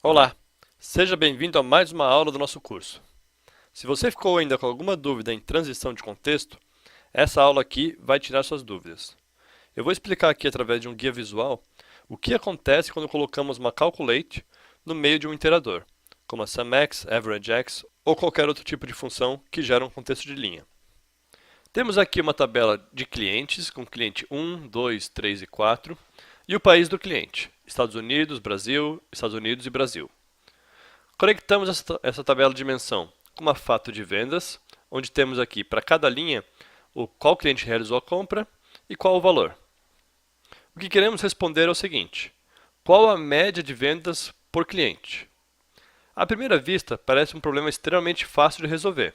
Olá, seja bem-vindo a mais uma aula do nosso curso. Se você ficou ainda com alguma dúvida em transição de contexto, essa aula aqui vai tirar suas dúvidas. Eu vou explicar aqui através de um guia visual o que acontece quando colocamos uma calculate no meio de um iterador, como a sumx, averagex ou qualquer outro tipo de função que gera um contexto de linha. Temos aqui uma tabela de clientes com cliente 1, 2, 3 e 4 e o país do cliente, Estados Unidos, Brasil, Estados Unidos e Brasil. Conectamos essa tabela de dimensão com uma fato de vendas, onde temos aqui para cada linha qual cliente realizou a compra e qual o valor. O que queremos responder é o seguinte: qual a média de vendas por cliente? À primeira vista, parece um problema extremamente fácil de resolver.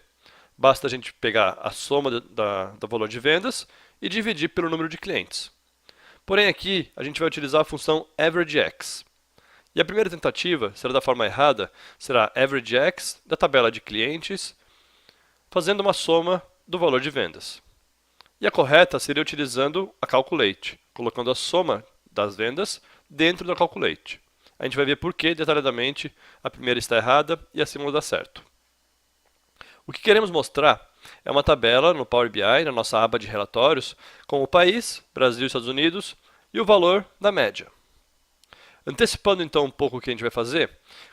Basta a gente pegar a soma do valor de vendas e dividir pelo número de clientes. Porém, aqui a gente vai utilizar a função averagex. E a primeira tentativa será da forma errada, será averagex da tabela de clientes, fazendo uma soma do valor de vendas. E a correta seria utilizando a calculate, colocando a soma das vendas dentro da calculate. A gente vai ver por que detalhadamente a primeira está errada e a segunda dá certo. O que queremos mostrar é uma tabela no Power BI, na nossa aba de relatórios, com o país, Brasil e Estados Unidos, e o valor da média. Antecipando então um pouco o que a gente vai fazer,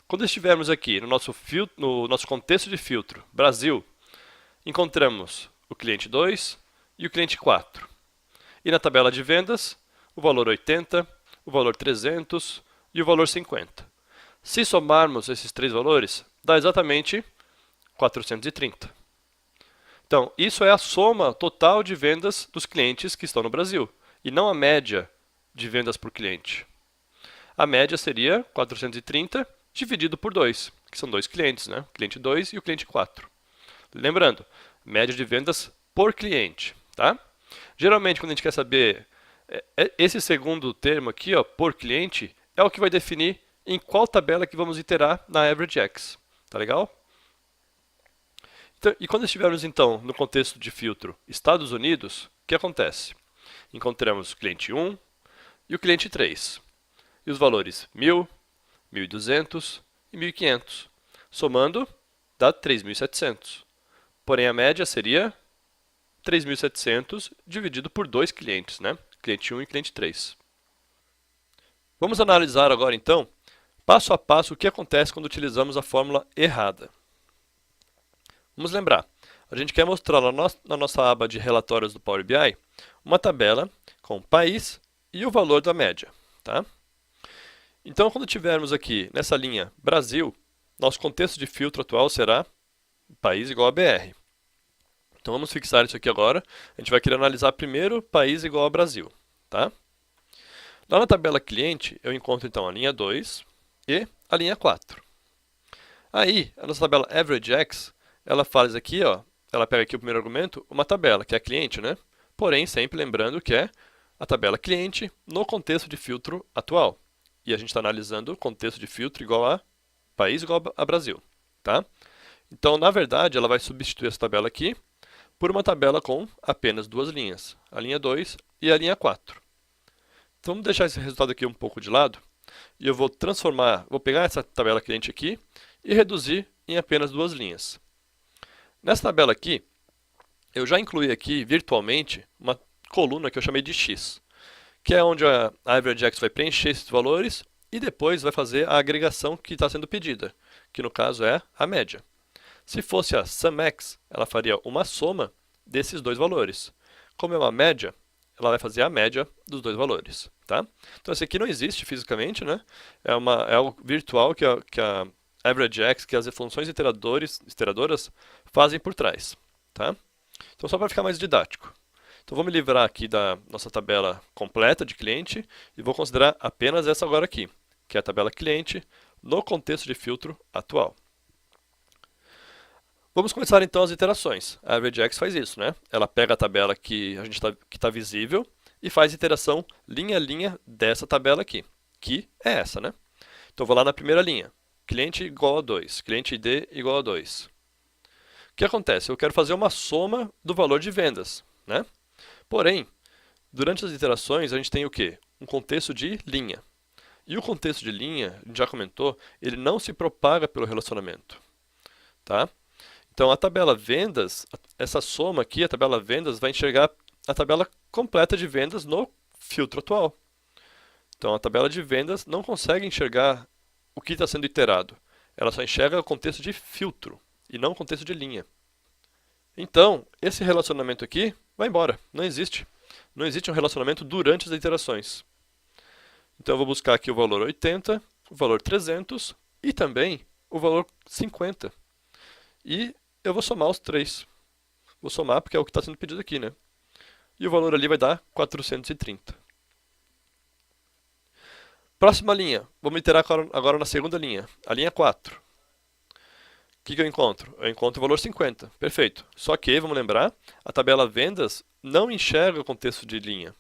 quando estivermos aqui no nosso contexto de filtro Brasil, encontramos o cliente 2 e o cliente 4. E na tabela de vendas, o valor 80, o valor 300 e o valor 50. Se somarmos esses três valores, dá exatamente 430. Então, isso é a soma total de vendas dos clientes que estão no Brasil, e não a média de vendas por cliente. A média seria 430 dividido por 2, que são dois clientes, né? O cliente 2 e o cliente 4. Lembrando, média de vendas por cliente, tá? Geralmente, quando a gente quer saber esse segundo termo aqui, ó, por cliente, é o que vai definir em qual tabela que vamos iterar na AverageX. Tá legal? Então, e quando estivermos, então, no contexto de filtro Estados Unidos, o que acontece? Encontramos o cliente 1 e o cliente 3. E os valores 1.000, 1.200 e 1.500. Somando, dá 3.700. Porém, a média seria 3.700 dividido por dois clientes, né? Cliente 1 e cliente 3. Vamos analisar agora, então, passo a passo o que acontece quando utilizamos a fórmula errada. Vamos lembrar, a gente quer mostrar na nossa aba de relatórios do Power BI uma tabela com o país e o valor da média. Tá? Então, quando tivermos aqui nessa linha Brasil, nosso contexto de filtro atual será país igual a BR. Então, vamos fixar isso aqui agora. A gente vai querer analisar primeiro país igual a Brasil. Tá? Lá na tabela cliente, eu encontro então a linha 2 e a linha 4. Aí, a nossa tabela AverageX, ela faz aqui, ó, ela pega aqui o primeiro argumento, uma tabela, que é a cliente, né? Porém, sempre lembrando que é a tabela cliente no contexto de filtro atual. E a gente está analisando o contexto de filtro igual a país igual a Brasil, tá? Então, na verdade, ela vai substituir essa tabela aqui por uma tabela com apenas duas linhas, a linha 2 e a linha 4. Então, vamos deixar esse resultado aqui um pouco de lado e eu vou pegar essa tabela cliente aqui e reduzir em apenas duas linhas. Nessa tabela aqui, eu já incluí aqui virtualmente uma coluna que eu chamei de X, que é onde a AverageX vai preencher esses valores e depois vai fazer a agregação que está sendo pedida, que no caso é a média. Se fosse a sumx, ela faria uma soma desses dois valores. Como é uma média, ela vai fazer a média dos dois valores. Tá? Então, esse aqui não existe fisicamente, né? É algo virtual que a AverageX, que as funções iteradoras fazem por trás. Tá? Então, só para ficar mais didático. Então, vou me livrar aqui da nossa tabela completa de cliente e vou considerar apenas essa agora aqui, que é a tabela cliente no contexto de filtro atual. Vamos começar então as iterações. A AverageX faz isso, né? Ela pega a tabela que está visível e faz iteração linha a linha dessa tabela aqui, que é essa, né? Então, vou lá na primeira linha. Cliente igual a 2, cliente ID igual a 2. O que acontece? Eu quero fazer uma soma do valor de vendas, né? Porém, durante as iterações, a gente tem o quê? Um contexto de linha. E o contexto de linha, a gente já comentou, ele não se propaga pelo relacionamento, tá? Então a tabela vendas, essa soma aqui, a tabela vendas, vai enxergar a tabela completa de vendas no filtro atual. Então a tabela de vendas não consegue enxergar o que está sendo iterado. Ela só enxerga o contexto de filtro e não o contexto de linha. Então, esse relacionamento aqui vai embora, não existe. Não existe um relacionamento durante as iterações. Então eu vou buscar aqui o valor 80, o valor 300 e também o valor 50. E eu vou somar os três. Vou somar porque é o que está sendo pedido aqui, né? E o valor ali vai dar 430. Próxima linha. Vamos iterar agora na segunda linha. A linha 4. O que eu encontro? Eu encontro o valor 50. Perfeito. Só que, vamos lembrar, a tabela vendas não enxerga o contexto de linha.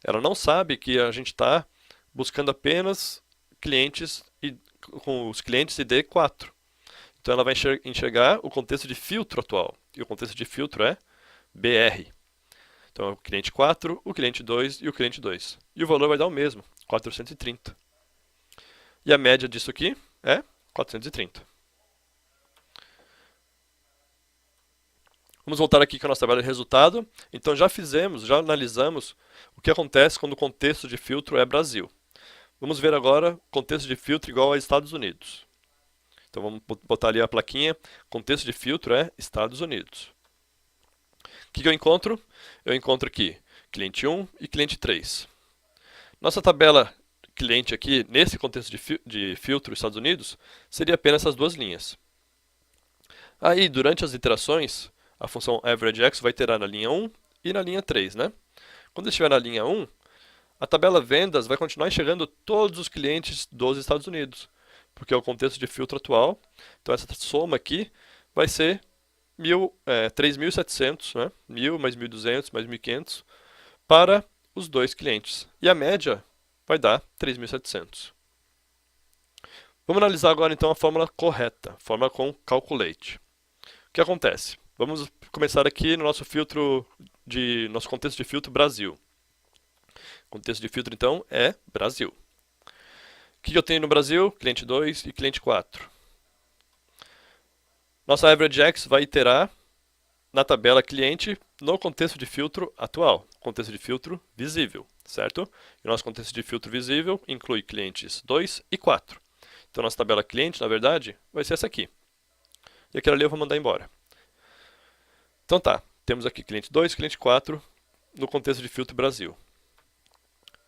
Ela não sabe que a gente está buscando apenas clientes com os clientes ID 4. Então ela vai enxergar o contexto de filtro atual. E o contexto de filtro é BR. Então é o cliente 4, o cliente 2 e o cliente 2. E o valor vai dar o mesmo, 430. E a média disso aqui é 430. Vamos voltar aqui com a nossa tabela de resultado. Então já analisamos o que acontece quando o contexto de filtro é Brasil. Vamos ver agora o contexto de filtro igual a Estados Unidos. Então vamos botar ali a plaquinha, contexto de filtro é Estados Unidos. O que eu encontro? Eu encontro aqui cliente 1 e cliente 3. Nossa tabela cliente aqui, nesse contexto de filtro Estados Unidos, seria apenas essas duas linhas. Aí, durante as iterações, a função averagex vai iterar na linha 1 e na linha 3, né? Quando estiver na linha 1, a tabela vendas vai continuar enxergando todos os clientes dos Estados Unidos, porque é o contexto de filtro atual. Então essa soma aqui vai ser 3.700, né? 1.000 mais 1.200 mais 1.500 para os dois clientes. E a média vai dar 3.700. Vamos analisar agora então a fórmula correta, fórmula com calculate. O que acontece? Vamos começar aqui no nosso nosso contexto de filtro Brasil. O contexto de filtro então é Brasil. O que eu tenho no Brasil? Cliente 2 e cliente 4. Nossa averagex vai iterar na tabela cliente no contexto de filtro atual, contexto de filtro visível, certo? E o nosso contexto de filtro visível inclui clientes 2 e 4. Então nossa tabela cliente, na verdade, vai ser essa aqui. E aquela ali eu vou mandar embora. Então tá, temos aqui cliente 2 e cliente 4 no contexto de filtro Brasil.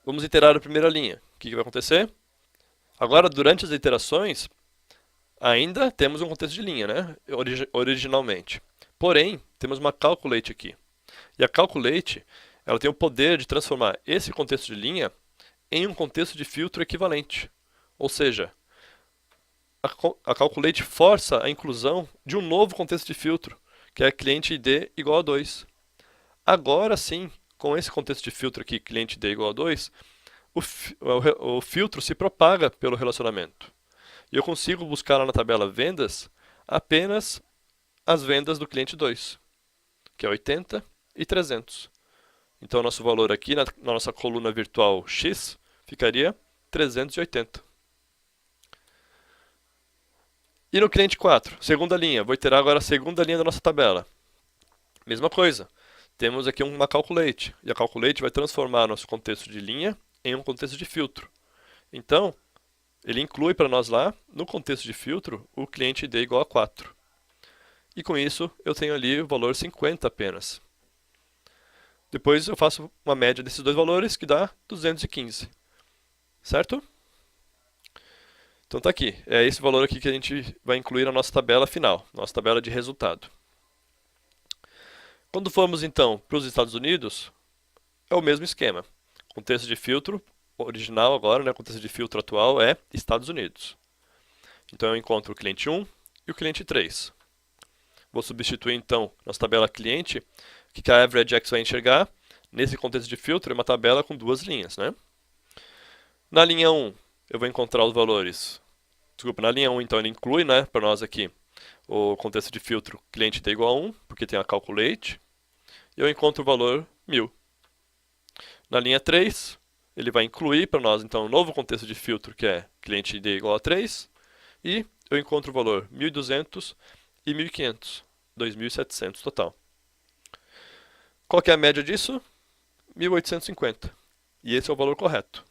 Vamos iterar a primeira linha. O que vai acontecer? Agora, durante as iterações, ainda temos um contexto de linha, né? Originalmente. Porém, temos uma calculate aqui. E a calculate, ela tem o poder de transformar esse contexto de linha em um contexto de filtro equivalente. Ou seja, a calculate força a inclusão de um novo contexto de filtro, que é cliente ID igual a 2. Agora sim, com esse contexto de filtro aqui, cliente ID igual a 2, o filtro se propaga pelo relacionamento. E eu consigo buscar lá na tabela vendas apenas as vendas do cliente 2, que é 80 e 300. Então, nosso valor aqui na nossa coluna virtual X ficaria 380. E no cliente 4, segunda linha, vou iterar agora a segunda linha da nossa tabela. Mesma coisa, temos aqui uma calculate, e a calculate vai transformar nosso contexto de linha em um contexto de filtro. Então, ele inclui para nós lá, no contexto de filtro, o cliente ID igual a 4. E com isso, eu tenho ali o valor 50 apenas. Depois eu faço uma média desses dois valores, que dá 215. Certo? Então tá aqui. É esse valor aqui que a gente vai incluir na nossa tabela final, nossa tabela de resultado. Quando formos então para os Estados Unidos, é o mesmo esquema. Contexto de filtro original agora, né, contexto de filtro atual é Estados Unidos. Então eu encontro o cliente 1 e o cliente 3. Vou substituir então nossa tabela cliente, o que a averagex vai enxergar nesse contexto de filtro é uma tabela com duas linhas, né? Na linha 1, eu vou encontrar os valores. Desculpa, na linha 1 então ele inclui, né, para nós aqui o contexto de filtro cliente D igual a 1, porque tem a calculate, e eu encontro o valor 1000. Na linha 3, Ele vai incluir para nós, então, um novo contexto de filtro, que é cliente ID igual a 3, e eu encontro o valor 1.200 e 1.500, 2.700 total. Qual que é a média disso? 1.850. E esse é o valor correto.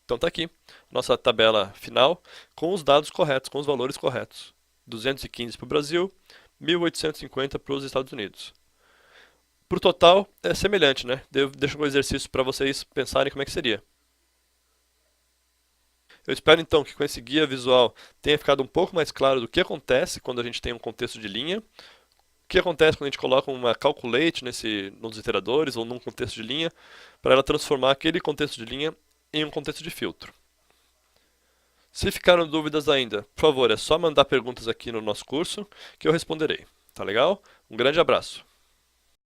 Então está aqui, nossa tabela final com os dados corretos, com os valores corretos. 215 para o Brasil, 1.850 para os Estados Unidos. Para o total, é semelhante, né? Deixo um exercício para vocês pensarem como é que seria. Eu espero então que com esse guia visual tenha ficado um pouco mais claro do que acontece quando a gente tem um contexto de linha, o que acontece quando a gente coloca uma calculate nos iteradores ou num contexto de linha, para ela transformar aquele contexto de linha em um contexto de filtro. Se ficaram dúvidas ainda, por favor, é só mandar perguntas aqui no nosso curso que eu responderei. Tá legal? Um grande abraço.